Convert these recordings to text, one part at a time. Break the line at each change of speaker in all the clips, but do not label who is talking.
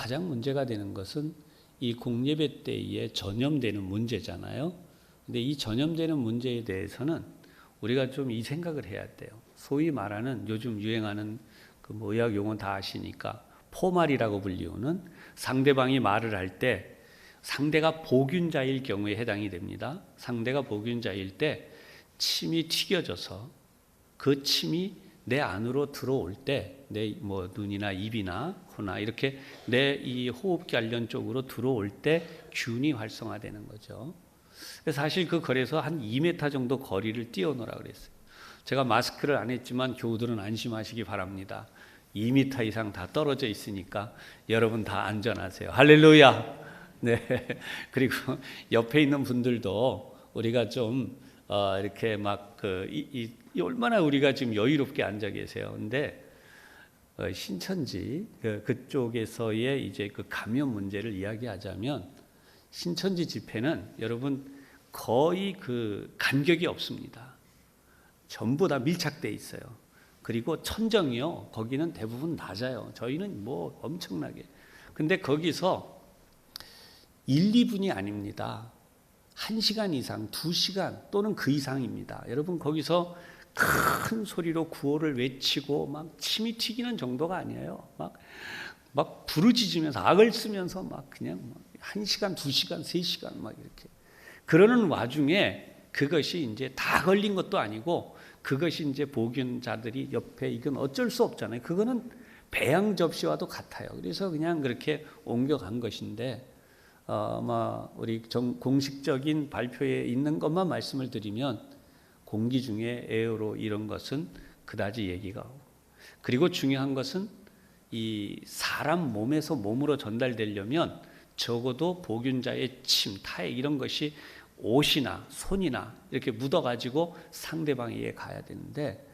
가장 문제가 되는 것은 이 공예배 때에 전염되는 문제잖아요. 근데 이 전염되는 문제에 대해서는 우리가 좀 이 생각을 해야 돼요. 소위 말하는 요즘 유행하는 그 뭐 의학 용어 다 아시니까 포말이라고 불리우는 상대방이 말을 할 때 상대가 보균자일 경우에 해당이 됩니다. 상대가 보균자일 때 침이 튀겨져서 그 침이 내 안으로 들어올 때 내 뭐 눈이나 입이나 코나 이렇게 내 이 호흡 관련 쪽으로 들어올 때 균이 활성화되는 거죠. 사실 그 거리에서 한 2m 정도 거리를 띄워놓으라 그랬어요. 제가 마스크를 안 했지만 교우들은 안심하시기 바랍니다. 2m 이상 다 떨어져 있으니까 여러분 다 안전하세요. 할렐루야. 네. 그리고 옆에 있는 분들도 우리가 좀 이렇게 막 얼마나 우리가 지금 여유롭게 앉아 계세요. 근데 신천지 그쪽에서의 이제 그 감염 문제를 이야기하자면 신천지 집회는 여러분 거의 그 간격이 없습니다. 전부 다 밀착돼 있어요. 그리고 천정이요. 거기는 대부분 낮아요. 저희는 뭐 엄청나게. 근데 거기서 1, 2분이 아닙니다. 1시간 이상, 2시간 또는 그 이상입니다. 여러분 거기서 큰 소리로 구호를 외치고 막 침이 튀기는 정도가 아니에요. 막 부르짖으면서 악을 쓰면서 막 그냥 1시간, 2시간, 3시간 막 이렇게. 그러는 와중에 그것이 이제 다 걸린 것도 아니고 그것이 이제 보균자들이 옆에 이건 어쩔 수 없잖아요. 그거는 배양 접시와도 같아요. 그래서 그냥 그렇게 옮겨간 것인데 우리 공식적인 발표에 있는 것만 말씀을 드리면 공기 중에 에어로 이런 것은 그다지 얘기가 오고 그리고 중요한 것은 이 사람 몸에서 몸으로 전달되려면 적어도 보균자의 침, 타액 이런 것이 옷이나 손이나 이렇게 묻어가지고 상대방에게 가야 되는데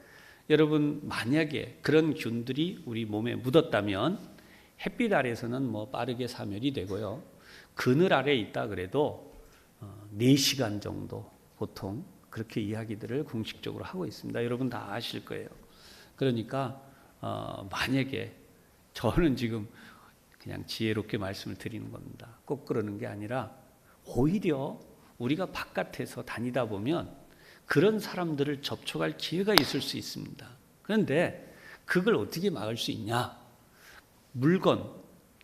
여러분 만약에 그런 균들이 우리 몸에 묻었다면 햇빛 아래서는 뭐 빠르게 사멸이 되고요. 그늘 아래에 있다 그래도 4시간 정도 보통 그렇게 이야기들을 공식적으로 하고 있습니다. 여러분 다 아실 거예요. 그러니까 만약에 저는 지금 그냥 지혜롭게 말씀을 드리는 겁니다. 꼭 그러는 게 아니라 오히려 우리가 바깥에서 다니다 보면 그런 사람들을 접촉할 기회가 있을 수 있습니다. 그런데 그걸 어떻게 막을 수 있냐? 물건,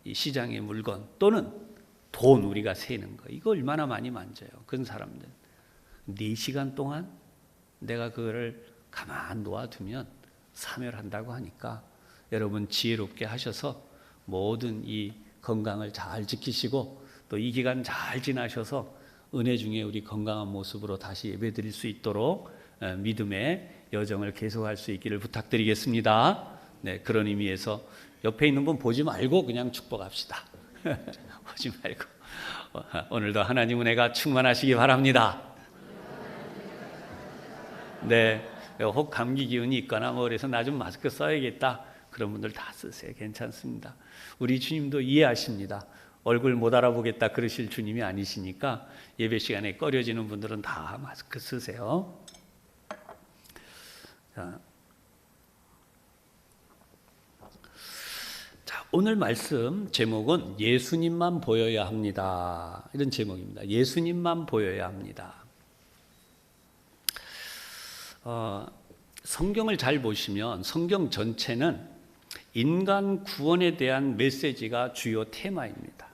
이 시장의 물건 또는 돈 우리가 세는 거 이거 얼마나 많이 만져요. 그런 사람들 4시간 동안 내가 그거를 가만 놓아두면 사멸한다고 하니까 여러분 지혜롭게 하셔서 모든 이 건강을 잘 지키시고 또 이 기간 잘 지나셔서 은혜 중에 우리 건강한 모습으로 다시 예배드릴 수 있도록 믿음의 여정을 계속할 수 있기를 부탁드리겠습니다. 네, 그런 의미에서 옆에 있는 분 보지 말고 그냥 축복합시다. 보지 말고 오늘도 하나님 은혜가 충만하시기 바랍니다. 네, 혹 감기 기운이 있거나 뭐 그래서 나 좀 마스크 써야겠다 그런 분들 다 쓰세요. 괜찮습니다. 우리 주님도 이해하십니다. 얼굴 못 알아보겠다 그러실 주님이 아니시니까 예배 시간에 꺼려지는 분들은 다 마스크 쓰세요. 자, 오늘 말씀 제목은 예수님만 보여야 합니다. 이런 제목입니다. 예수님만 보여야 합니다. 성경을 잘 보시면 성경 전체는 인간 구원에 대한 메시지가 주요 테마입니다.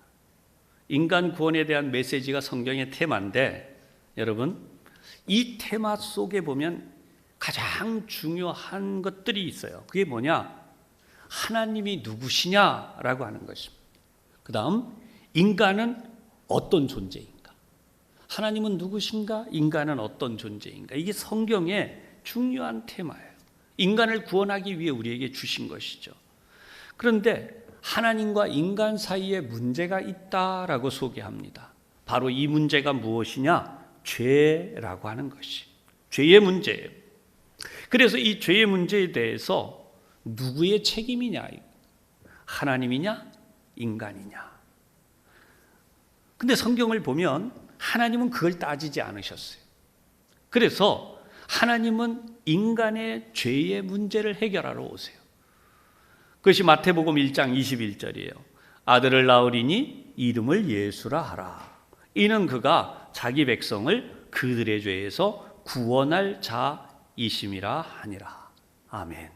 인간 구원에 대한 메시지가 성경의 테마인데 여러분 이 테마 속에 보면 가장 중요한 것들이 있어요. 그게 뭐냐? 하나님이 누구시냐라고 하는 것입니다. 그 다음 인간은 어떤 존재인가? 하나님은 누구신가? 인간은 어떤 존재인가? 이게 성경의 중요한 테마예요. 인간을 구원하기 위해 우리에게 주신 것이죠. 그런데 하나님과 인간 사이에 문제가 있다라고 소개합니다. 바로 이 문제가 무엇이냐? 죄라고 하는 것이 죄의 문제예요. 그래서 이 죄의 문제에 대해서 누구의 책임이냐? 하나님이냐? 인간이냐? 근데 성경을 보면 하나님은 그걸 따지지 않으셨어요. 그래서 하나님은 인간의 죄의 문제를 해결하러 오세요. 그것이 마태복음 1장 21절이에요. 아들을 낳으리니 이름을 예수라 하라. 이는 그가 자기 백성을 그들의 죄에서 구원할 자이심이라 하니라. 아멘.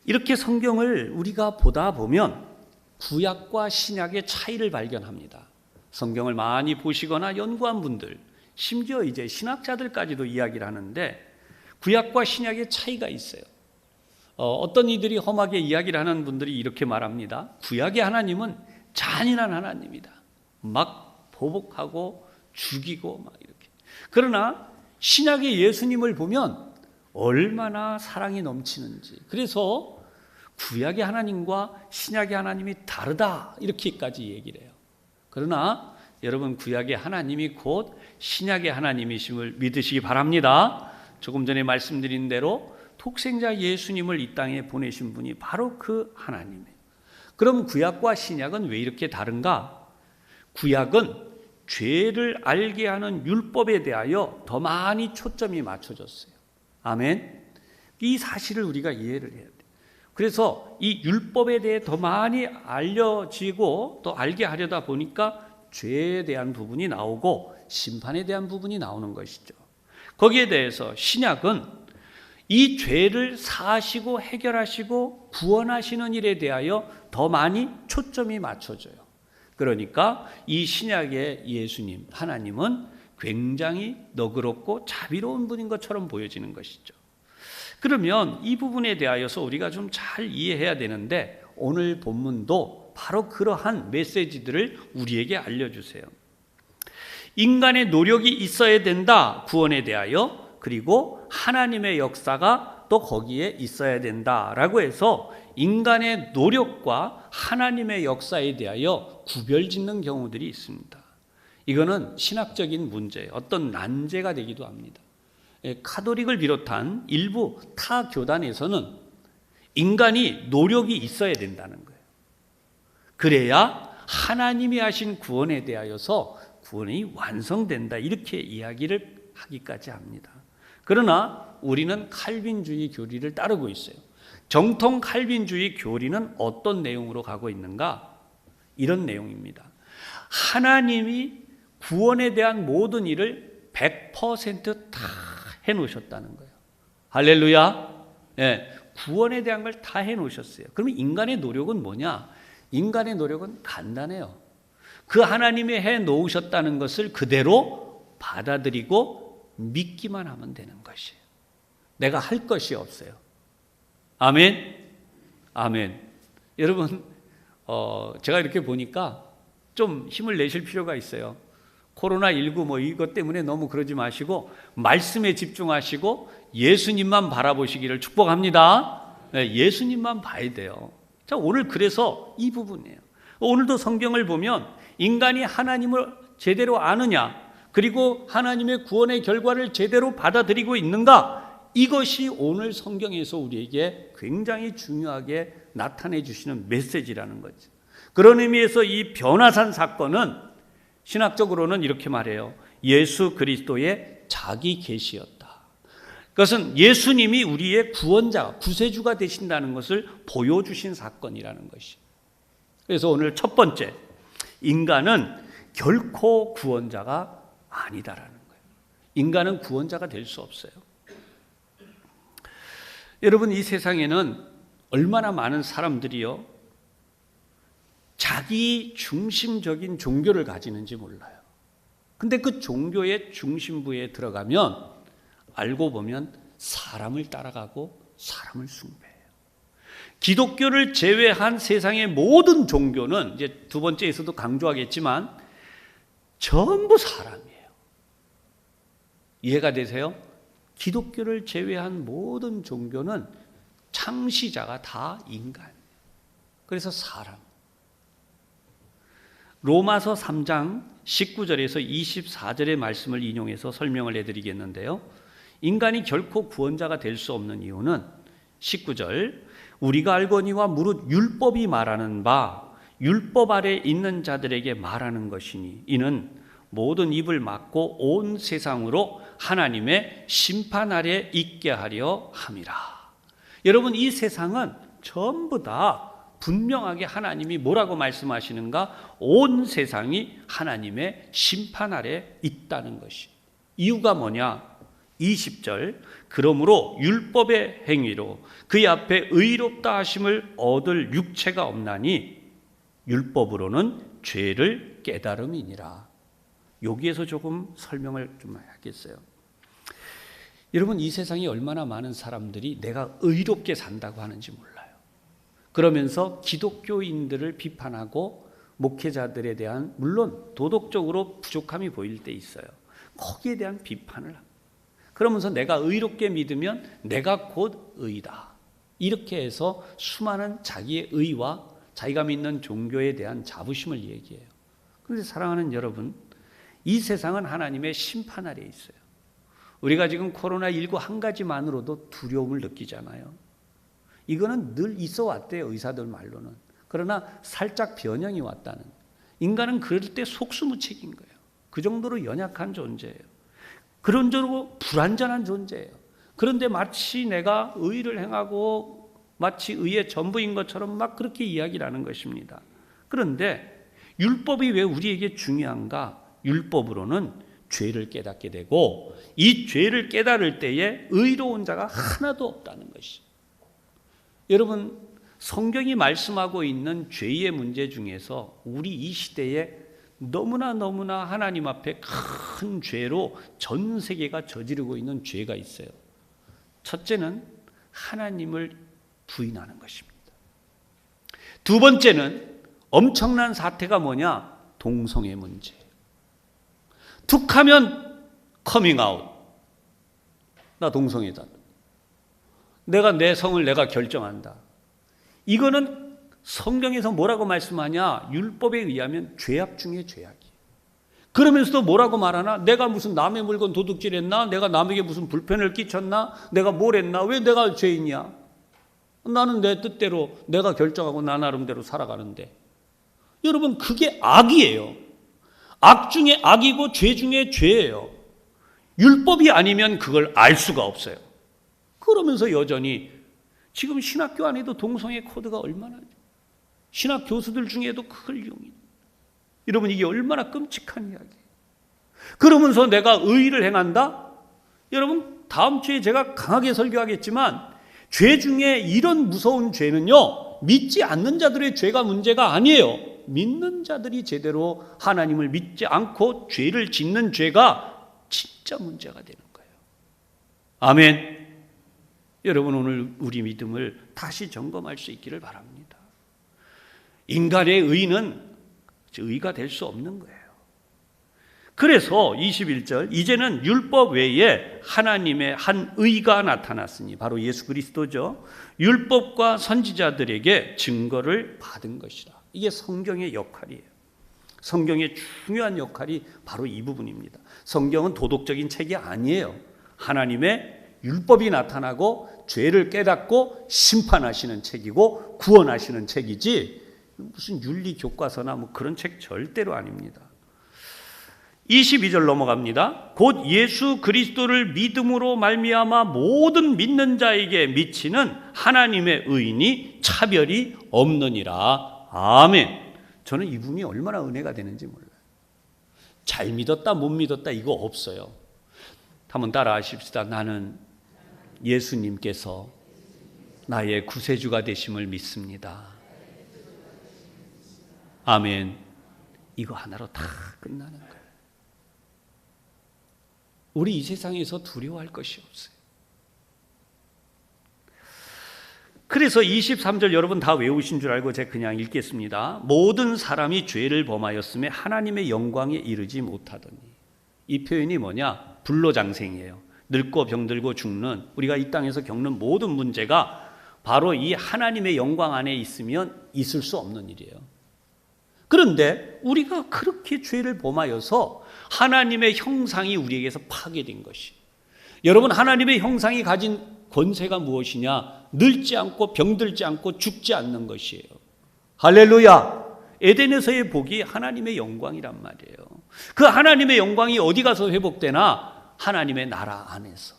이렇게 성경을 우리가 보다 보면 구약과 신약의 차이를 발견합니다. 성경을 많이 보시거나 연구한 분들, 심지어 이제 신학자들까지도 이야기를 하는데 구약과 신약의 차이가 있어요. 어떤 이들이 험하게 이야기를 하는 분들이 이렇게 말합니다. 구약의 하나님은 잔인한 하나님이다. 막 보복하고 죽이고 막 이렇게. 그러나 신약의 예수님을 보면 얼마나 사랑이 넘치는지. 그래서 구약의 하나님과 신약의 하나님이 다르다 이렇게까지 얘기를 해요. 그러나 여러분, 구약의 하나님이 곧 신약의 하나님이심을 믿으시기 바랍니다. 조금 전에 말씀드린 대로 독생자 예수님을 이 땅에 보내신 분이 바로 그 하나님이에요. 그럼 구약과 신약은 왜 이렇게 다른가? 구약은 죄를 알게 하는 율법에 대하여 더 많이 초점이 맞춰졌어요. 아멘. 이 사실을 우리가 이해를 해야 돼요. 그래서 이 율법에 대해 더 많이 알려지고 또 알게 하려다 보니까 죄에 대한 부분이 나오고 심판에 대한 부분이 나오는 것이죠. 거기에 대해서 신약은 이 죄를 사하시고 해결하시고 구원하시는 일에 대하여 더 많이 초점이 맞춰져요. 그러니까 이 신약의 예수님, 하나님은 굉장히 너그럽고 자비로운 분인 것처럼 보여지는 것이죠. 그러면 이 부분에 대하여서 우리가 좀 잘 이해해야 되는데 오늘 본문도 바로 그러한 메시지들을 우리에게 알려주세요. 인간의 노력이 있어야 된다, 구원에 대하여. 그리고 하나님의 역사가 또 거기에 있어야 된다라고 해서 인간의 노력과 하나님의 역사에 대하여 구별짓는 경우들이 있습니다. 이거는 신학적인 문제, 어떤 난제가 되기도 합니다. 카톨릭을 비롯한 일부 타 교단에서는 인간이 노력이 있어야 된다는 거예요. 그래야 하나님이 하신 구원에 대하여서 구원이 완성된다, 이렇게 이야기를 하기까지 합니다. 그러나 우리는 칼빈주의 교리를 따르고 있어요. 정통 칼빈주의 교리는 어떤 내용으로 가고 있는가? 이런 내용입니다. 하나님이 구원에 대한 모든 일을 100% 다 해놓으셨다는 거예요. 할렐루야. 예, 구원에 대한 걸 다 해놓으셨어요. 그러면 인간의 노력은 뭐냐? 인간의 노력은 간단해요. 그 하나님이 해놓으셨다는 것을 그대로 받아들이고 믿기만 하면 되는 것이에요. 내가 할 것이 없어요. 아멘. 아멘. 여러분, 제가 이렇게 보니까 좀 힘을 내실 필요가 있어요. 코로나19 뭐 이것 때문에 너무 그러지 마시고 말씀에 집중하시고 예수님만 바라보시기를 축복합니다. 네, 예수님만 봐야 돼요. 자, 오늘 그래서 이 부분이에요. 오늘도 성경을 보면 인간이 하나님을 제대로 아느냐, 그리고 하나님의 구원의 결과를 제대로 받아들이고 있는가, 이것이 오늘 성경에서 우리에게 굉장히 중요하게 나타내 주시는 메시지라는 거죠. 그런 의미에서 이 변화산 사건은 신학적으로는 이렇게 말해요. 예수 그리스도의 자기 계시였다. 그것은 예수님이 우리의 구원자, 구세주가 되신다는 것을 보여주신 사건이라는 것이. 그래서 오늘 첫 번째, 인간은 결코 구원자가 아니다라는 거예요. 인간은 구원자가 될 수 없어요. 여러분, 이 세상에는 얼마나 많은 사람들이요, 자기 중심적인 종교를 가지는지 몰라요. 근데 그 종교의 중심부에 들어가면 알고 보면 사람을 따라가고 사람을 숭배해요. 기독교를 제외한 세상의 모든 종교는, 이제 두 번째에서도 강조하겠지만, 전부 사람이에요. 이해가 되세요? 기독교를 제외한 모든 종교는 창시자가 다 인간이에요. 그래서 사람. 로마서 3장 19절에서 24절의 말씀을 인용해서 설명을 해드리겠는데요. 인간이 결코 구원자가 될 수 없는 이유는 19절, 우리가 알거니와 무릇 율법이 말하는 바 율법 아래 있는 자들에게 말하는 것이니 이는 모든 입을 막고 온 세상으로 하나님의 심판 아래 있게 하려 함이라. 여러분, 이 세상은 전부 다 분명하게 하나님이 뭐라고 말씀하시는가? 온 세상이 하나님의 심판 아래 있다는 것이. 이유가 뭐냐? 20절, 그러므로 율법의 행위로 그의 앞에 의롭다 하심을 얻을 육체가 없나니 율법으로는 죄를 깨달음이니라. 여기에서 조금 설명을 좀 하겠어요. 여러분, 이 세상에 얼마나 많은 사람들이 내가 의롭게 산다고 하는지 몰라요. 그러면서 기독교인들을 비판하고 목회자들에 대한, 물론 도덕적으로 부족함이 보일 때 있어요. 거기에 대한 비판을 합니다. 그러면서 내가 의롭게 믿으면 내가 곧 의다, 이렇게 해서 수많은 자기의 의와 자기가 믿는 종교에 대한 자부심을 얘기해요. 그런데 사랑하는 여러분, 이 세상은 하나님의 심판 아래에 있어요. 우리가 지금 코로나19 한 가지만으로도 두려움을 느끼잖아요. 이거는 늘 있어 왔대요, 의사들 말로는. 그러나 살짝 변형이 왔다는. 인간은 그럴 때 속수무책인 거예요. 그 정도로 연약한 존재예요. 그런 정도로 불완전한 존재예요. 그런데 마치 내가 의를 행하고 마치 의의 전부인 것처럼 막 그렇게 이야기를 하는 것입니다. 그런데 율법이 왜 우리에게 중요한가? 율법으로는 죄를 깨닫게 되고, 이 죄를 깨달을 때에 의로운 자가 하나도 없다는 것이. 여러분, 성경이 말씀하고 있는 죄의 문제 중에서 우리 이 시대에 너무나 하나님 앞에 큰 죄로 전 세계가 저지르고 있는 죄가 있어요. 첫째는 하나님을 부인하는 것입니다. 두 번째는 엄청난 사태가 뭐냐? 동성애 문제. 툭하면 커밍아웃. 나 동성애다. 내가 내 성을 내가 결정한다. 이거는 성경에서 뭐라고 말씀하냐? 율법에 의하면 죄악 중에 죄악이에요. 그러면서도 뭐라고 말하나? 내가 무슨 남의 물건 도둑질했나? 내가 남에게 무슨 불편을 끼쳤나? 내가 뭘 했나? 왜 내가 죄인이야? 나는 내 뜻대로 내가 결정하고 나 나름대로 살아가는데. 여러분, 그게 악이에요. 악 중에 악이고 죄 중에 죄예요. 율법이 아니면 그걸 알 수가 없어요. 그러면서 여전히 지금 신학교 안에도 동성애 코드가 얼마나, 신학 교수들 중에도 그걸 이용해요. 여러분, 이게 얼마나 끔찍한 이야기예요. 그러면서 내가 의의를 행한다? 여러분, 다음 주에 제가 강하게 설교하겠지만 죄 중에 이런 무서운 죄는요, 믿지 않는 자들의 죄가 문제가 아니에요. 믿는 자들이 제대로 하나님을 믿지 않고 죄를 짓는 죄가 진짜 문제가 되는 거예요. 아멘. 여러분, 오늘 우리 믿음을 다시 점검할 수 있기를 바랍니다. 인간의 의는 의가 될 수 없는 거예요. 그래서 21절, 이제는 율법 외에 하나님의 한 의가 나타났으니, 바로 예수 그리스도죠. 율법과 선지자들에게 증거를 받은 것이라. 이게 성경의 역할이에요. 성경의 중요한 역할이 바로 이 부분입니다. 성경은 도덕적인 책이 아니에요. 하나님의 율법이 나타나고 죄를 깨닫고 심판하시는 책이고 구원하시는 책이지, 무슨 윤리 교과서나 뭐 그런 책 절대로 아닙니다. 22절 넘어갑니다. 곧 예수 그리스도를 믿음으로 말미암아 모든 믿는 자에게 미치는 하나님의 의인이 차별이 없느니라. 아멘. 저는 이 부분이 얼마나 은혜가 되는지 몰라요. 잘 믿었다 못 믿었다 이거 없어요. 한번 따라 하십시다. 나는 예수님께서 나의 구세주가 되심을 믿습니다. 아멘. 이거 하나로 다 끝나는 거예요. 우리 이 세상에서 두려워할 것이 없어요. 그래서 23절 여러분 다 외우신 줄 알고 제가 그냥 읽겠습니다. 모든 사람이 죄를 범하였음에 하나님의 영광에 이르지 못하더니. 이 표현이 뭐냐? 불로장생이에요. 늙고 병들고 죽는, 우리가 이 땅에서 겪는 모든 문제가 바로 이 하나님의 영광 안에 있으면 있을 수 없는 일이에요. 그런데 우리가 그렇게 죄를 범하여서 하나님의 형상이 우리에게서 파괴된 것이. 여러분, 하나님의 형상이 가진 권세가 무엇이냐? 늙지 않고 병들지 않고 죽지 않는 것이에요. 할렐루야. 에덴에서의 복이 하나님의 영광이란 말이에요. 그 하나님의 영광이 어디 가서 회복되나? 하나님의 나라 안에서.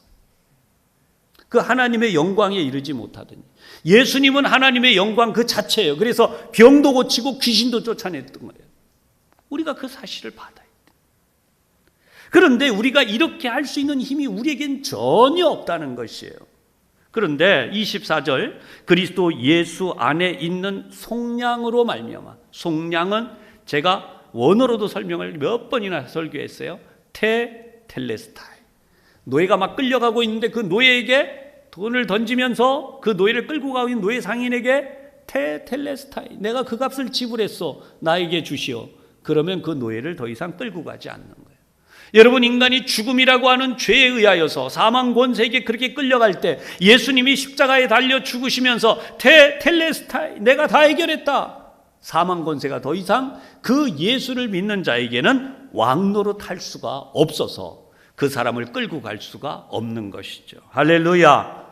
그 하나님의 영광에 이르지 못하더니. 예수님은 하나님의 영광 그 자체예요. 그래서 병도 고치고 귀신도 쫓아냈던 거예요. 우리가 그 사실을 받아야 돼. 그런데 우리가 이렇게 할 수 있는 힘이 우리에겐 전혀 없다는 것이에요. 그런데 24절, 그리스도 예수 안에 있는 속량으로 말미암아. 속량은 제가 원어로도 설명을 몇 번이나 설교했어요. 텔레스타이. 노예가 막 끌려가고 있는데 그 노예에게 돈을 던지면서 그 노예를 끌고 가고 있는 노예 상인에게 텔레스타이, 내가 그 값을 지불했어, 나에게 주시오. 그러면 그 노예를 더 이상 끌고 가지 않는 거예요. 여러분, 인간이 죽음이라고 하는 죄에 의하여서 사망 권세에게 그렇게 끌려갈 때 예수님이 십자가에 달려 죽으시면서 텔레스타이, 내가 다 해결했다. 사망 권세가 더 이상 그 예수를 믿는 자에게는 왕노릇 할 수가 없어서 그 사람을 끌고 갈 수가 없는 것이죠. 할렐루야.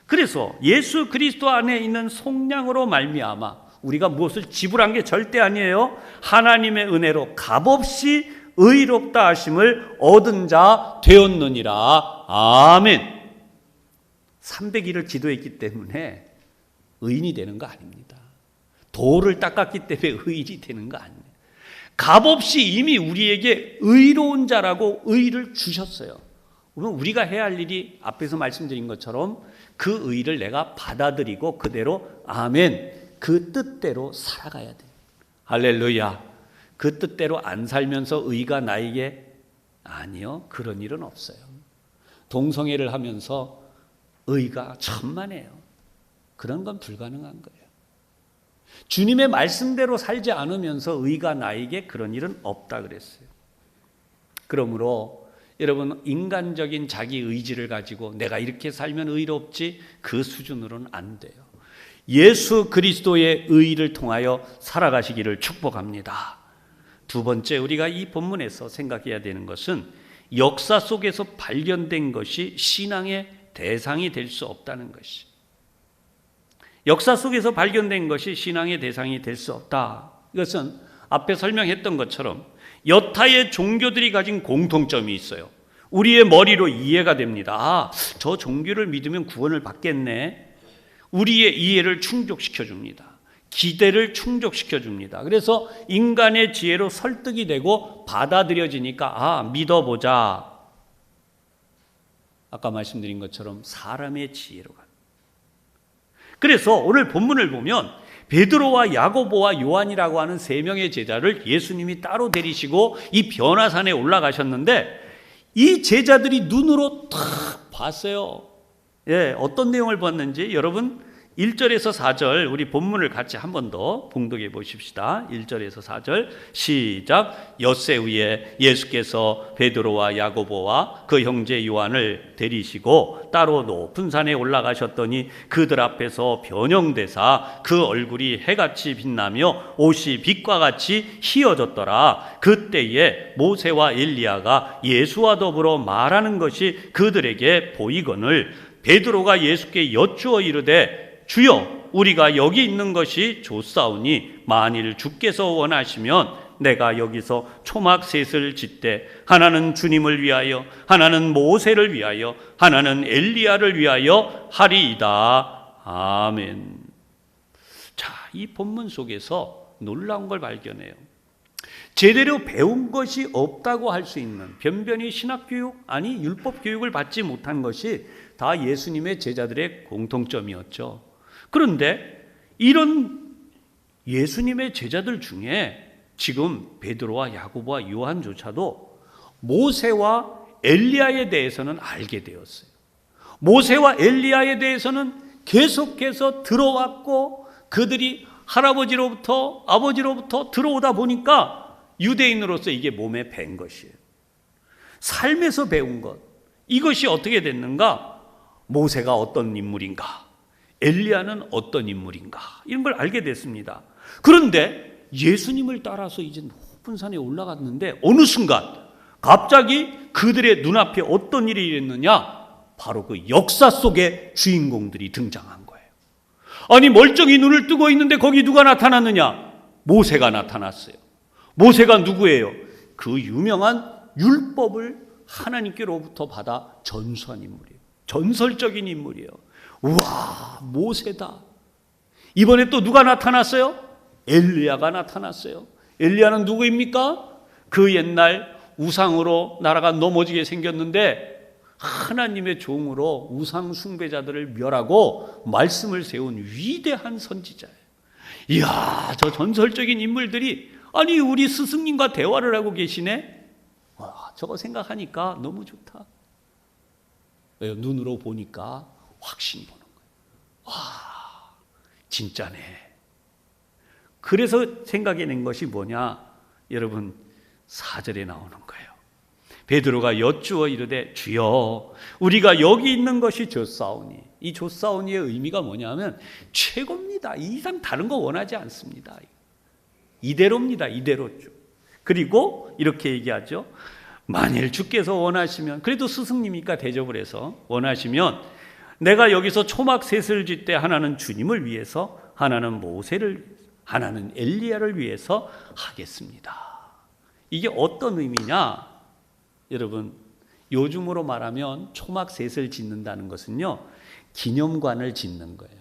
그래서 예수 그리스도 안에 있는 속량으로 말미암아 우리가 무엇을 지불한 게 절대 아니에요. 하나님의 은혜로 값없이 의롭다 하심을 얻은 자 되었느니라. 아멘. 300일을 기도했기 때문에 의인이 되는 거 아닙니다. 도를 닦았기 때문에 의인이 되는 거 아니에요. 값없이 이미 우리에게 의로운 자라고 의를 주셨어요. 그럼 우리가 해야 할 일이 앞에서 말씀드린 것처럼 그 의를 내가 받아들이고 그대로 아멘, 그 뜻대로 살아가야 돼요. 할렐루야. 그 뜻대로 안 살면서 의가 나에게, 아니요, 그런 일은 없어요. 동성애를 하면서 의가 천만에요. 그런 건 불가능한 거예요. 주님의 말씀대로 살지 않으면서 의가 나에게 그런 일은 없다 그랬어요. 그러므로 여러분, 인간적인 자기 의지를 가지고 내가 이렇게 살면 의롭지, 그 수준으로는 안 돼요. 예수 그리스도의 의를 통하여 살아가시기를 축복합니다. 두 번째, 우리가 이 본문에서 생각해야 되는 것은 역사 속에서 발견된 것이 신앙의 대상이 될 수 없다는 것이. 역사 속에서 발견된 것이 신앙의 대상이 될 수 없다. 이것은 앞에 설명했던 것처럼 여타의 종교들이 가진 공통점이 있어요. 우리의 머리로 이해가 됩니다. 아, 저 종교를 믿으면 구원을 받겠네. 우리의 이해를 충족시켜 줍니다. 기대를 충족시켜 줍니다. 그래서 인간의 지혜로 설득이 되고 받아들여지니까 아, 믿어보자. 아까 말씀드린 것처럼 사람의 지혜로 가. 그래서 오늘 본문을 보면 베드로와 야고보와 요한이라고 하는 세 명의 제자를 예수님이 따로 데리시고 이 변화산에 올라가셨는데 이 제자들이 눈으로 탁 봤어요. 예, 어떤 내용을 봤는지 여러분 1절에서 4절 우리 본문을 같이 한 번 더 봉독해 보십시다. 1절에서 4절 시작. 엿새 후에 예수께서 베드로와 야고보와 그 형제 요한을 데리시고 따로 높은 산에 올라가셨더니 그들 앞에서 변형되사 그 얼굴이 해같이 빛나며 옷이 빛과 같이 희어졌더라. 그때에 모세와 엘리야가 예수와 더불어 말하는 것이 그들에게 보이거늘 베드로가 예수께 여쭈어 이르되 주여, 우리가 여기 있는 것이 좋사오니 만일 주께서 원하시면 내가 여기서 초막 셋을 짓되 하나는 주님을 위하여, 하나는 모세를 위하여, 하나는 엘리야를 위하여 하리이다. 아멘. 자, 이 본문 속에서 놀라운 걸 발견해요. 제대로 배운 것이 없다고 할 수 있는, 변변히 신학교육, 아니 율법교육을 받지 못한 것이 다 예수님의 제자들의 공통점이었죠. 그런데 이런 예수님의 제자들 중에 지금 베드로와 야고보와 요한조차도 모세와 엘리야에 대해서는 알게 되었어요. 모세와 엘리야에 대해서는 계속해서 들어왔고 그들이 할아버지로부터 아버지로부터 들어오다 보니까 유대인으로서 이게 몸에 밴 것이에요. 삶에서 배운 것, 이것이 어떻게 됐는가? 모세가 어떤 인물인가? 엘리야는 어떤 인물인가? 이런 걸 알게 됐습니다. 그런데 예수님을 따라서 이제 높은 산에 올라갔는데 어느 순간 갑자기 그들의 눈앞에 어떤 일이 일어났느냐? 바로 그 역사 속의 주인공들이 등장한 거예요. 아니, 멀쩡히 눈을 뜨고 있는데 거기 누가 나타났느냐? 모세가 나타났어요. 모세가 누구예요? 그 유명한 율법을 하나님께로부터 받아 전수한 인물이에요. 전설적인 인물이에요. 우와, 모세다. 이번에 또 누가 나타났어요? 엘리야가 나타났어요. 엘리야는 누구입니까? 그 옛날 우상으로 나라가 넘어지게 생겼는데 하나님의 종으로 우상 숭배자들을 멸하고 말씀을 세운 위대한 선지자예요. 이야, 저 전설적인 인물들이 아니 우리 스승님과 대화를 하고 계시네. 와, 저거 생각하니까 너무 좋다. 왜요? 눈으로 보니까 확신 보는 거예요. 와, 진짜네. 그래서 생각해낸 것이 뭐냐? 여러분, 4절에 나오는 거예요. 베드로가 여쭈어 이르되 주여 우리가 여기 있는 것이 좋사오니. 이 좋사오니의 의미가 뭐냐면 최고입니다. 이 이상 다른 거 원하지 않습니다. 이대로입니다. 이대로. 그리고 이렇게 얘기하죠. 만일 주께서 원하시면, 그래도 스승님이니까 대접을 해서 원하시면 내가 여기서 초막 셋을 짓되 하나는 주님을 위해서, 하나는 모세를, 하나는 엘리야를 위해서 하겠습니다. 이게 어떤 의미냐? 여러분, 요즘으로 말하면 초막 셋을 짓는다는 것은요, 기념관을 짓는 거예요.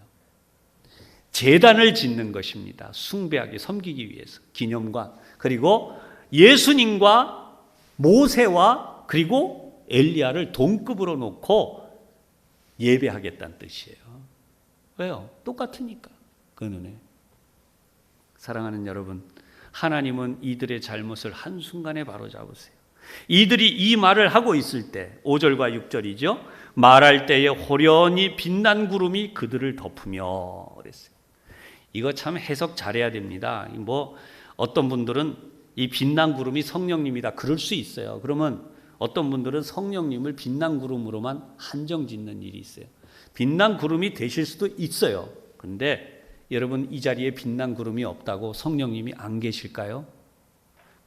제단을 짓는 것입니다. 숭배하기, 섬기기 위해서 기념관. 그리고 예수님과 모세와 그리고 엘리야를 동급으로 놓고 예배하겠다는 뜻이에요. 왜요? 똑같으니까 그 눈에. 사랑하는 여러분, 하나님은 이들의 잘못을 한순간에 바로잡으세요. 이들이 이 말을 하고 있을 때 5절과 6절이죠. 말할 때에 호련히 빛난 구름이 그들을 덮으며 그랬어요. 이거 참 해석 잘해야 됩니다. 뭐 어떤 분들은 이 빛난 구름이 성령님이다 그럴 수 있어요. 그러면 어떤 분들은 성령님을 빛난 구름으로만 한정 짓는 일이 있어요. 빛난 구름이 되실 수도 있어요. 그런데 여러분, 이 자리에 빛난 구름이 없다고 성령님이 안 계실까요?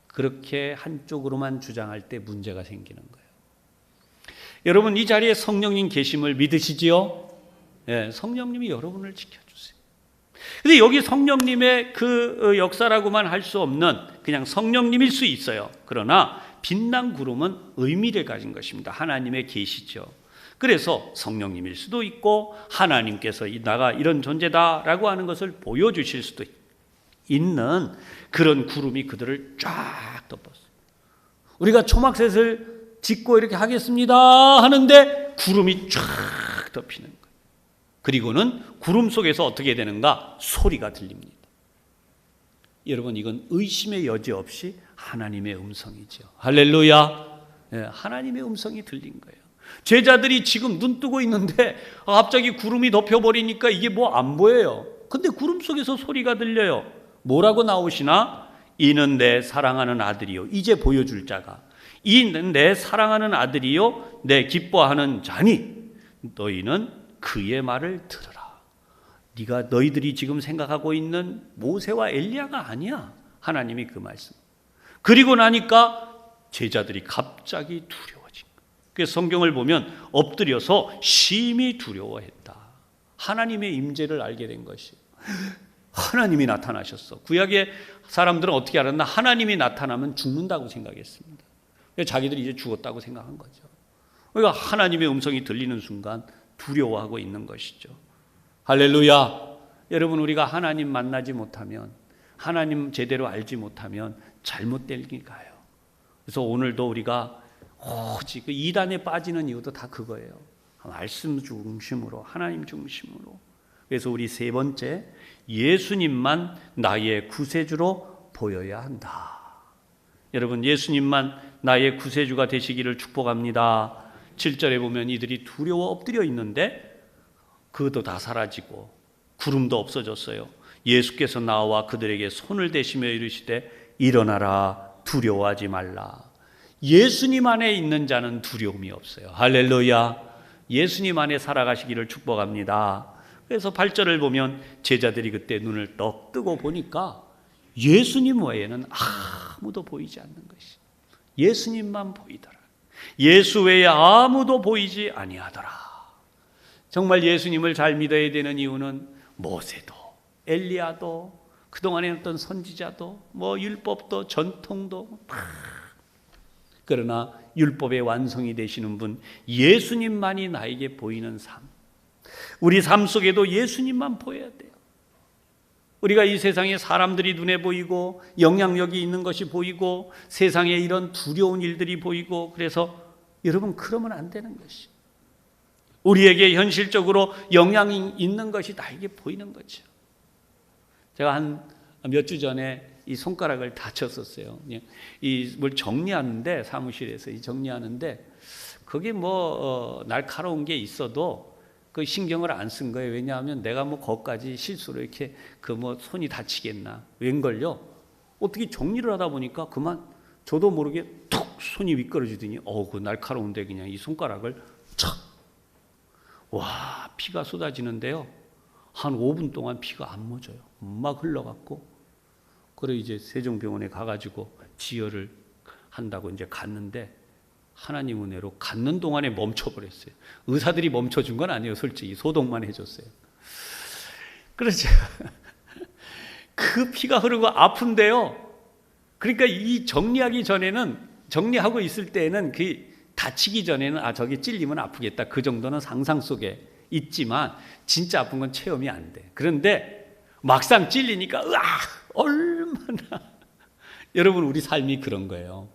그렇게 한쪽으로만 주장할 때 문제가 생기는 거예요. 여러분, 이 자리에 성령님 계심을 믿으시지요? 네, 성령님이 여러분을 지켜주세요. 근데 여기 성령님의 그 역사라고만 할 수 없는 그냥 성령님일 수 있어요. 그러나 빛난 구름은 의미를 가진 것입니다. 하나님의 계시죠. 그래서 성령님일 수도 있고 하나님께서 나가 이런 존재다라고 하는 것을 보여주실 수도 있는 그런 구름이 그들을 쫙 덮었어요. 우리가 초막셋을 짓고 이렇게 하겠습니다 하는데 구름이 쫙 덮이는 거예요. 그리고는 구름 속에서 어떻게 되는가? 소리가 들립니다. 여러분, 이건 의심의 여지 없이 하나님의 음성이죠. 할렐루야. 네, 하나님의 음성이 들린 거예요. 제자들이 지금 눈 뜨고 있는데 갑자기 구름이 덮여버리니까 이게 뭐 안 보여요. 근데 구름 속에서 소리가 들려요. 뭐라고 나오시나? 이는 내 사랑하는 아들이요. 이제 보여줄 자가. 이는 내 사랑하는 아들이요. 내 기뻐하는 자니 너희는 그의 말을 들으라. 너희들이 지금 생각하고 있는 모세와 엘리야가 아니야. 하나님이 그 말씀. 그리고 나니까 제자들이 갑자기 두려워진 거예요. 그래서 성경을 보면 엎드려서 심히 두려워했다. 하나님의 임재를 알게 된 것이에요. 하나님이 나타나셨어. 구약의 사람들은 어떻게 알았나? 하나님이 나타나면 죽는다고 생각했습니다. 그래서 자기들이 이제 죽었다고 생각한 거죠. 그러니까 하나님의 음성이 들리는 순간 두려워하고 있는 것이죠. 할렐루야. 여러분, 우리가 하나님 만나지 못하면, 하나님 제대로 알지 못하면 잘못될 길 가요. 그래서 오늘도 우리가 오직 그 이단에 빠지는 이유도 다 그거예요. 말씀 중심으로, 하나님 중심으로. 그래서 우리 세 번째, 예수님만 나의 구세주로 보여야 한다. 여러분, 예수님만 나의 구세주가 되시기를 축복합니다. 7절에 보면 이들이 두려워 엎드려 있는데 그것도 다 사라지고 구름도 없어졌어요. 예수께서 나와 그들에게 손을 대시며 이르시되 일어나라, 두려워하지 말라. 예수님 안에 있는 자는 두려움이 없어요. 할렐루야. 예수님 안에 살아가시기를 축복합니다. 그래서 8절을 보면 제자들이 그때 눈을 떡 뜨고 보니까 예수님 외에는 아무도 보이지 않는 것이, 예수님만 보이더라. 예수 외에 아무도 보이지 아니하더라. 정말 예수님을 잘 믿어야 되는 이유는 모세도 엘리야도 그동안에 어떤 선지자도 뭐 율법도 전통도 그러나 율법의 완성이 되시는 분 예수님만이 나에게 보이는 삶, 우리 삶 속에도 예수님만 보여야 돼요. 우리가 이 세상에 사람들이 눈에 보이고 영향력이 있는 것이 보이고 세상에 이런 두려운 일들이 보이고, 그래서 여러분 그러면 안 되는 것이, 우리에게 현실적으로 영향이 있는 것이 나에게 보이는 거죠. 제가 한 몇 주 전에 이 손가락을 다쳤었어요. 이 뭘 정리하는데, 사무실에서 이 정리하는데 그게 뭐 날카로운 게 있어도 그 신경을 안 쓴 거예요. 왜냐하면 내가 뭐 거기까지 실수로 이렇게 그 뭐 손이 다치겠나, 웬걸요. 어떻게 정리를 하다 보니까 그만 저도 모르게 툭 손이 미끄러지더니 그 날카로운데 그냥 이 손가락을 착, 와, 피가 쏟아지는데요. 한 5분 동안 피가 안 멎어요. 막 흘러갔고, 그래 이제 세종병원에 가가지고 지혈을 한다고 이제 갔는데, 하나님 은혜로 갔는 동안에 멈춰버렸어요. 의사들이 멈춰준 건 아니에요. 솔직히 소독만 해줬어요. 그렇죠. 그 피가 흐르고 아픈데요. 그러니까 이 정리하기 전에는, 정리하고 있을 때는 그 다치기 전에는 저기 찔리면 아프겠다, 그 정도는 상상 속에 있지만 진짜 아픈 건 체험이 안 돼. 그런데 막상 찔리니까 얼마나 여러분 우리 삶이 그런 거예요.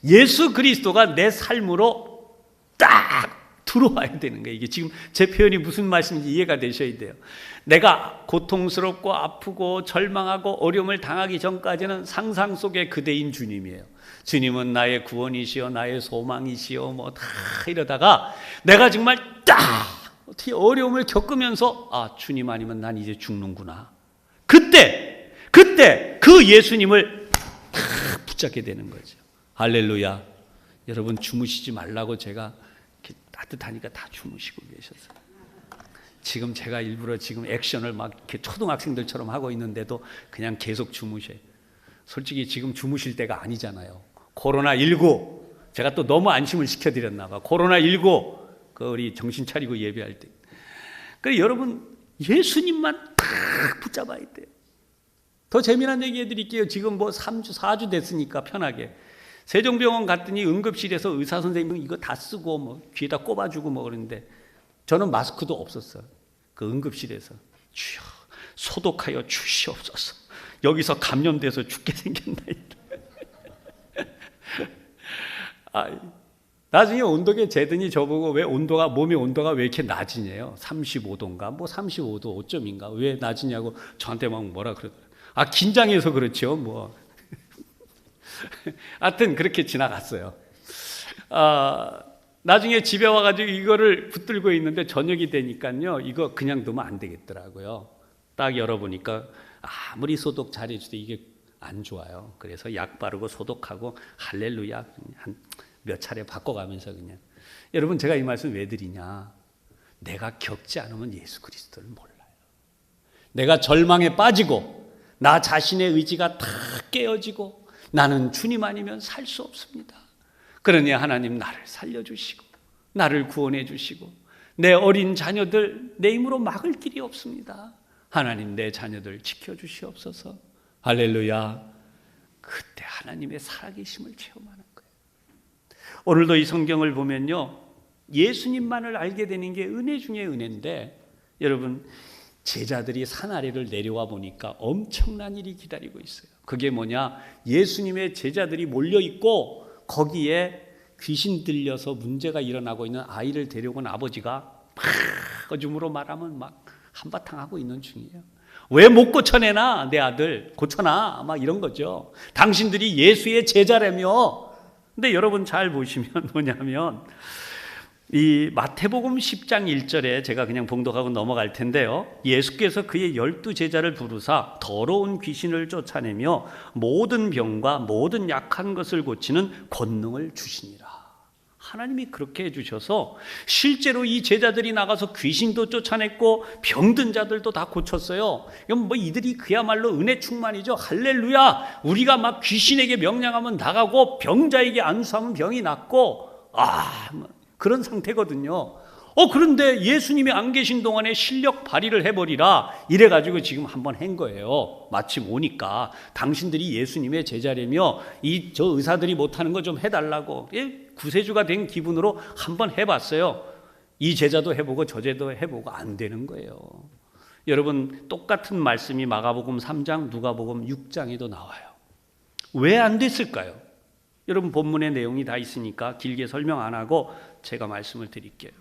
예수 그리스도가 내 삶으로 딱 들어와야 되는 거예요. 이게 지금 제 표현이 무슨 말씀인지 이해가 되셔야 돼요. 내가 고통스럽고 아프고 절망하고 어려움을 당하기 전까지는 상상 속의 그대인 주님이에요. 주님은 나의 구원이시여 나의 소망이시여 뭐 다 이러다가 내가 정말 딱 어떻게 어려움을 겪으면서 주님 아니면 난 이제 죽는구나. 그때 그 예수님을 딱 붙잡게 되는 거죠. 할렐루야. 여러분 주무시지 말라고 제가 이렇게 따뜻하니까 다 주무시고 계셔서, 지금 제가 일부러 지금 액션을 막 이렇게 초등학생들처럼 하고 있는데도 그냥 계속 주무셔요. 솔직히 지금 주무실 때가 아니잖아요. 코로나19 제가 또 너무 안심을 시켜드렸나 봐. 코로나19 우리 정신 차리고 예배할 때. 그래서 여러분 예수님만 딱 붙잡아야 돼요. 더 재미난 얘기 해드릴게요. 지금 뭐 3주 4주 됐으니까 편하게 세종병원 갔더니 응급실에서 의사 선생님은 이거 다 쓰고 뭐 귀에다 꼽아주고 뭐 그러는데 저는 마스크도 없었어요. 그 응급실에서 주여 소독하여 주시옵소서. 여기서 감염돼서 죽게 생겼나이다. 나중에 온도계 재더니 저보고 왜 몸의 온도가 왜 이렇게 낮으냐요. 35도인가 뭐 35도 5점인가 왜 낮으냐고 저한테 막 뭐라 그러더라고요. 긴장해서 그렇죠 뭐. 하여튼 그렇게 지나갔어요. 나중에 집에 와가지고 이거를 붙들고 있는데 저녁이 되니까요 이거 그냥 두면 안 되겠더라고요. 딱 열어보니까 아무리 소독 잘해줘도 이게 안 좋아요. 그래서 약 바르고 소독하고 할렐루야 한 몇 차례 바꿔가면서 그냥. 여러분 제가 이 말씀 왜 드리냐, 내가 겪지 않으면 예수 그리스도를 몰라요. 내가 절망에 빠지고 나 자신의 의지가 다 깨어지고 나는 주님 아니면 살 수 없습니다. 그러니 하나님 나를 살려주시고 나를 구원해 주시고 내 어린 자녀들 내 힘으로 막을 길이 없습니다. 하나님 내 자녀들 지켜주시옵소서. 할렐루야. 그때 하나님의 살아계심을 체험하는 거예요. 오늘도 이 성경을 보면요 예수님만을 알게 되는 게 은혜 중에 은혜인데, 여러분 제자들이 산 아래를 내려와 보니까 엄청난 일이 기다리고 있어요. 그게 뭐냐, 예수님의 제자들이 몰려있고 거기에 귀신 들려서 문제가 일어나고 있는 아이를 데려온 아버지가 거줌으로 말하면 막 한바탕 하고 있는 중이에요. 왜 못 고쳐내나 내 아들 고쳐놔 막 이런 거죠. 당신들이 예수의 제자라며. 근데 여러분 잘 보시면 뭐냐면 이 마태복음 10장 1절에 제가 그냥 봉독하고 넘어갈 텐데요. 예수께서 그의 12제자를 부르사 더러운 귀신을 쫓아내며 모든 병과 모든 약한 것을 고치는 권능을 주시니라. 하나님이 그렇게 해주셔서 실제로 이 제자들이 나가서 귀신도 쫓아냈고 병든 자들도 다 고쳤어요. 이건 뭐 이들이 그야말로 은혜 충만이죠. 할렐루야. 우리가 막 귀신에게 명령하면 나가고 병자에게 안수하면 병이 낫고 그런 상태거든요. 그런데 예수님이 안 계신 동안에 실력 발휘를 해버리라 이래가지고 지금 한번 한 거예요. 마침 오니까 당신들이 예수님의 제자라며 저 의사들이 못하는 거 좀 해달라고 구세주가 된 기분으로 한번 해봤어요. 이 제자도 해보고 저 제자도 해보고 안 되는 거예요. 여러분, 똑같은 말씀이 마가복음 3장 누가복음 6장에도 나와요. 왜 안 됐을까요? 여러분, 본문의 내용이 다 있으니까 길게 설명 안 하고 제가 말씀을 드릴게요.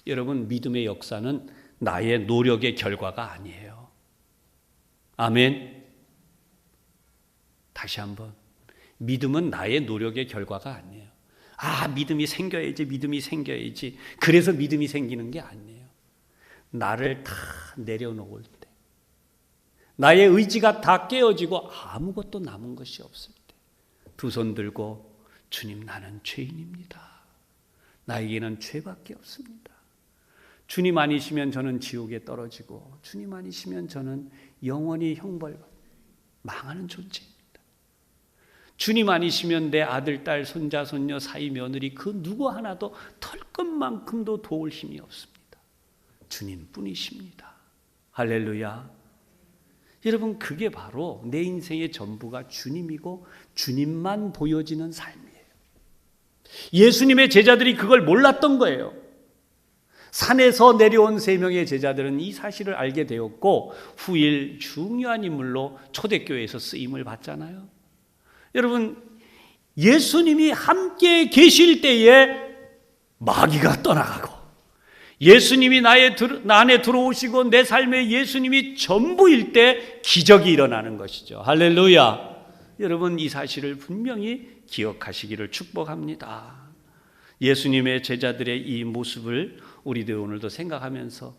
여러분, 믿음의 역사는 나의 노력의 결과가 아니에요. 아멘. 다시 한번, 믿음은 나의 노력의 결과가 아니에요. 믿음이 생겨야지. 그래서 믿음이 생기는 게 아니에요. 나를 다 내려놓을 때, 나의 의지가 다 깨어지고 아무것도 남은 것이 없을 때, 두 손 들고 주님, 나는 죄인입니다. 나에게는 죄밖에 없습니다. 주님 아니시면 저는 지옥에 떨어지고 주님 아니시면 저는 영원히 형벌 망하는 존재입니다. 주님 아니시면 내 아들, 딸, 손자, 손녀, 사위, 며느리 그 누구 하나도 털끝만큼도 도울 힘이 없습니다. 주님뿐이십니다. 할렐루야. 여러분, 그게 바로 내 인생의 전부가 주님이고 주님만 보여지는 삶이에요. 예수님의 제자들이 그걸 몰랐던 거예요. 산에서 내려온 3명의 제자들은 이 사실을 알게 되었고 후일 중요한 인물로 초대교회에서 쓰임을 받잖아요. 여러분, 예수님이 함께 계실 때에 마귀가 떠나가고 예수님이 나 안에 들어오시고 내 삶에 예수님이 전부일 때 기적이 일어나는 것이죠. 할렐루야. 여러분, 이 사실을 분명히 기억하시기를 축복합니다. 예수님의 제자들의 이 모습을 우리들 오늘도 생각하면서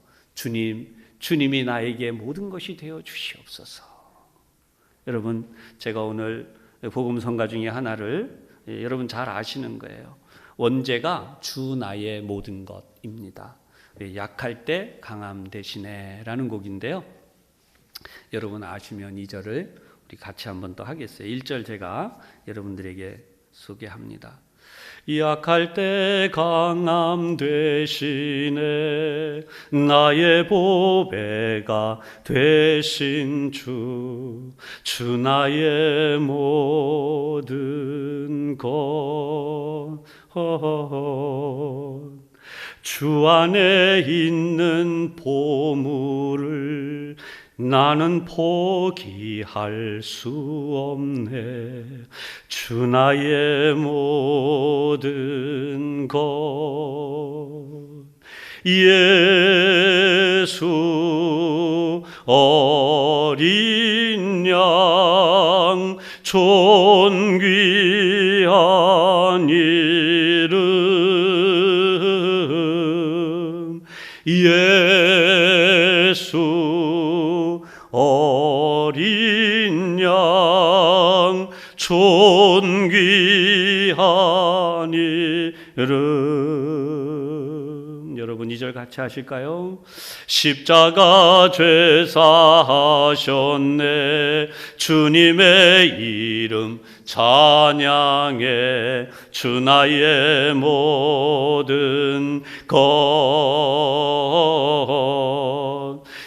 주님이 나에게 모든 것이 되어 주시옵소서. 여러분, 제가 오늘 복음 성가 중에 하나를 여러분 잘 아시는 거예요. 원제가 주 나의 모든 것입니다. 약할 때 강함 대신에 라는 곡인데요. 여러분 아시면 2절을 우리 같이 한번 더 하겠어요. 1절 제가 여러분들에게 소개합니다. 약할 때 강함 되시네 나의 보배가 되신 주 나의 모든 것 주 안에 있는 보물을 나는 포기할 수 없네 주 나의 모든 것 예수 어린 양 존귀한 이름 예수 어린 양 존귀한 이름. 여러분 2절 같이 하실까요? 십자가 죄사하셨네 주님의 이름 찬양해 주 나의 모든 것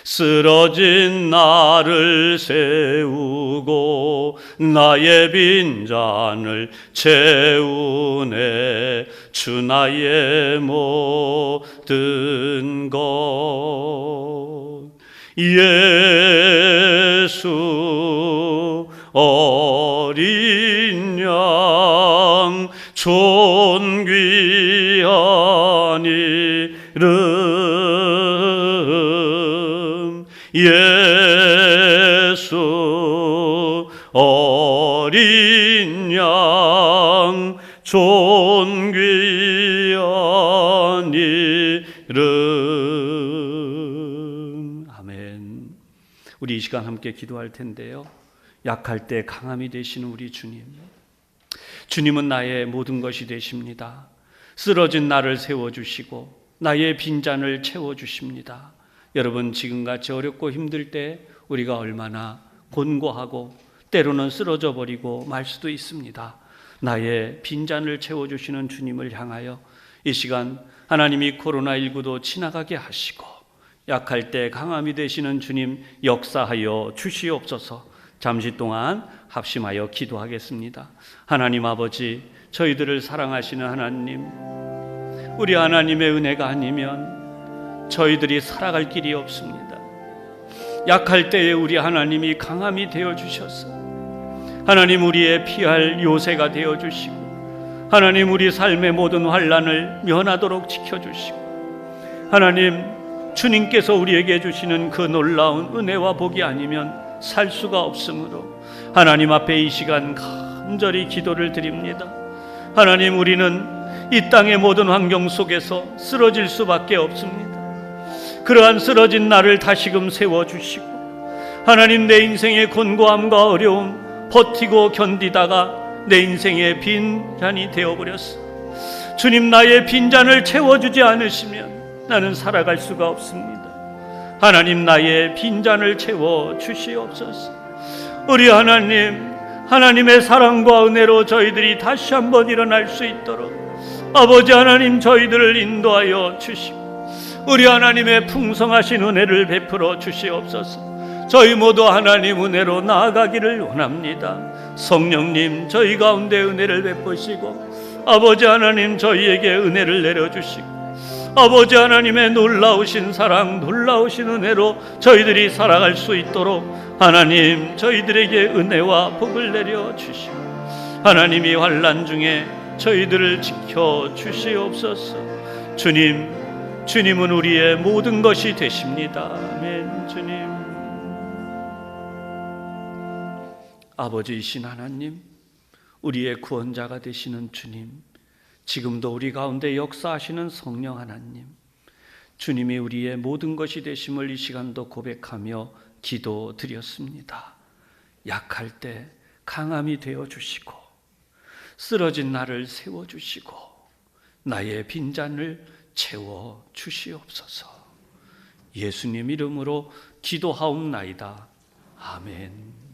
쓰러진 나를 세우고 나의 빈잔을 채우네 주 나의 모든 것 예수 어린 양 존귀한 이름 예수 어린 양 존귀한 이름. 아멘. 우리 이 시간 함께 기도할 텐데요. 약할 때 강함이 되시는 우리 주님은 나의 모든 것이 되십니다. 쓰러진 나를 세워주시고 나의 빈잔을 채워주십니다. 여러분 지금같이 어렵고 힘들 때 우리가 얼마나 곤고하고 때로는 쓰러져 버리고 말 수도 있습니다. 나의 빈잔을 채워주시는 주님을 향하여 이 시간 하나님이 코로나19도 지나가게 하시고 약할 때 강함이 되시는 주님 역사하여 주시옵소서. 잠시 동안 합심하여 기도하겠습니다. 하나님 아버지, 저희들을 사랑하시는 하나님, 우리 하나님의 은혜가 아니면 저희들이 살아갈 길이 없습니다. 약할 때에 우리 하나님이 강함이 되어주셔서 하나님 우리의 피할 요새가 되어주시고 하나님 우리 삶의 모든 환난을 면하도록 지켜주시고 하나님 주님께서 우리에게 주시는 그 놀라운 은혜와 복이 아니면 살 수가 없으므로 하나님 앞에 이 시간 간절히 기도를 드립니다. 하나님 우리는 이 땅의 모든 환경 속에서 쓰러질 수밖에 없습니다. 그러한 쓰러진 나를 다시금 세워주시고 하나님 내 인생의 곤고함과 어려움 버티고 견디다가 내 인생의 빈잔이 되어버렸어. 주님 나의 빈잔을 채워주지 않으시면 나는 살아갈 수가 없습니다. 하나님 나의 빈잔을 채워주시옵소서. 우리 하나님, 하나님의 사랑과 은혜로 저희들이 다시 한번 일어날 수 있도록 아버지 하나님 저희들을 인도하여 주시고 우리 하나님의 풍성하신 은혜를 베풀어 주시옵소서. 저희 모두 하나님 은혜로 나아가기를 원합니다. 성령님 저희 가운데 은혜를 베푸시고 아버지 하나님 저희에게 은혜를 내려주시고 아버지 하나님의 놀라우신 사랑 놀라우신 은혜로 저희들이 살아갈 수 있도록 하나님 저희들에게 은혜와 복을 내려주시고 하나님이 환난 중에 저희들을 지켜주시옵소서. 주님은 우리의 모든 것이 되십니다. 아멘. 주님 아버지이신 하나님, 우리의 구원자가 되시는 주님, 지금도 우리 가운데 역사하시는 성령 하나님, 주님이 우리의 모든 것이 되심을 이 시간도 고백하며 기도드렸습니다. 약할 때 강함이 되어주시고 쓰러진 나를 세워주시고 나의 빈잔을 채워주시옵소서. 예수님 이름으로 기도하옵나이다. 아멘.